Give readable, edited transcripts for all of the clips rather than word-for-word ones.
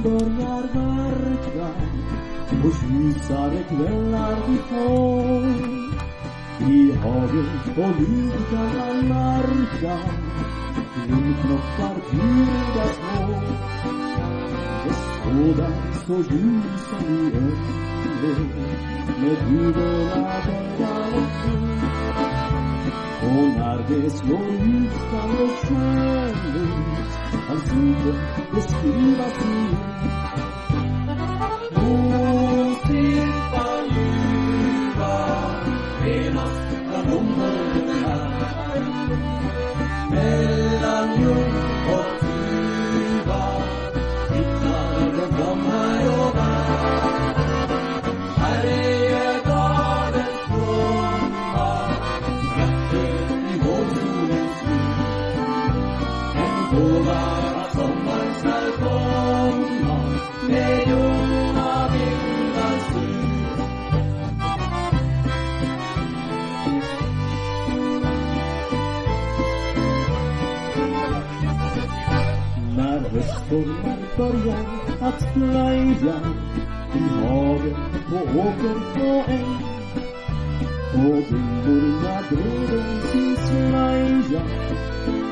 börjar verka och ljusare kvällar vi får. I hagen och liv kan man märka kringknoppar bjuda små. Det skådar så ljusa i ögonen med huvorna börjar och fri. Och när det slår ut kan det skönligt hans ord beskrivas i Osippa ljuva renast kanonmördarna mellan ljung och tuva hittar de fram här och där. Här är dalens blomma krafter i vårsolens ljus. En gåva att sommaren ska komma med ljunga vingars ljus. När höststormen börjar att flyga i hagen på åker på äng, och bindorna bredvid sin slöja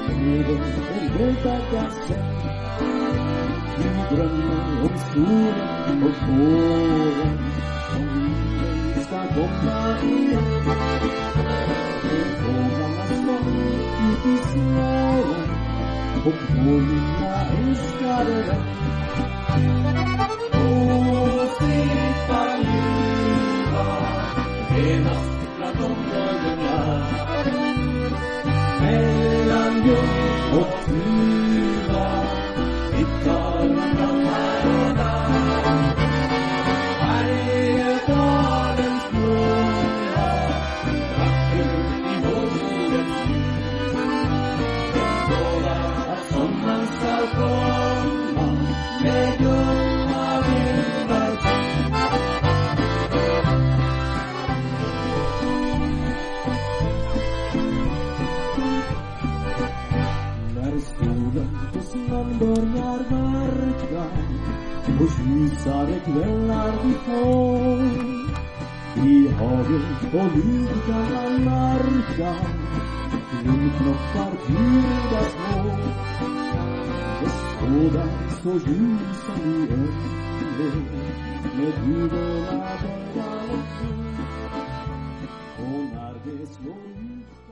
bredvid en högdagasäng. Vi drömmer om solen och våren som livet ska komma igen. En fåglarnas sång ut i snören och vår lilla älskade vän. Osippa ljuva renast bland de böjderna mellan ljung och tuva hittar man fram här och där. Här är dalens blomma vacker i vårsolens ljus. Den lovar att sommaren ska komma med ljunga vingars ljus. När solen på snön börjar verka och ljusare kvällar vi får. I hagen och liv kan man märka kringknoppar bjuda små. Det skådar så ljusa i ögonen med huvorna börjar och fri. Och när det slår ut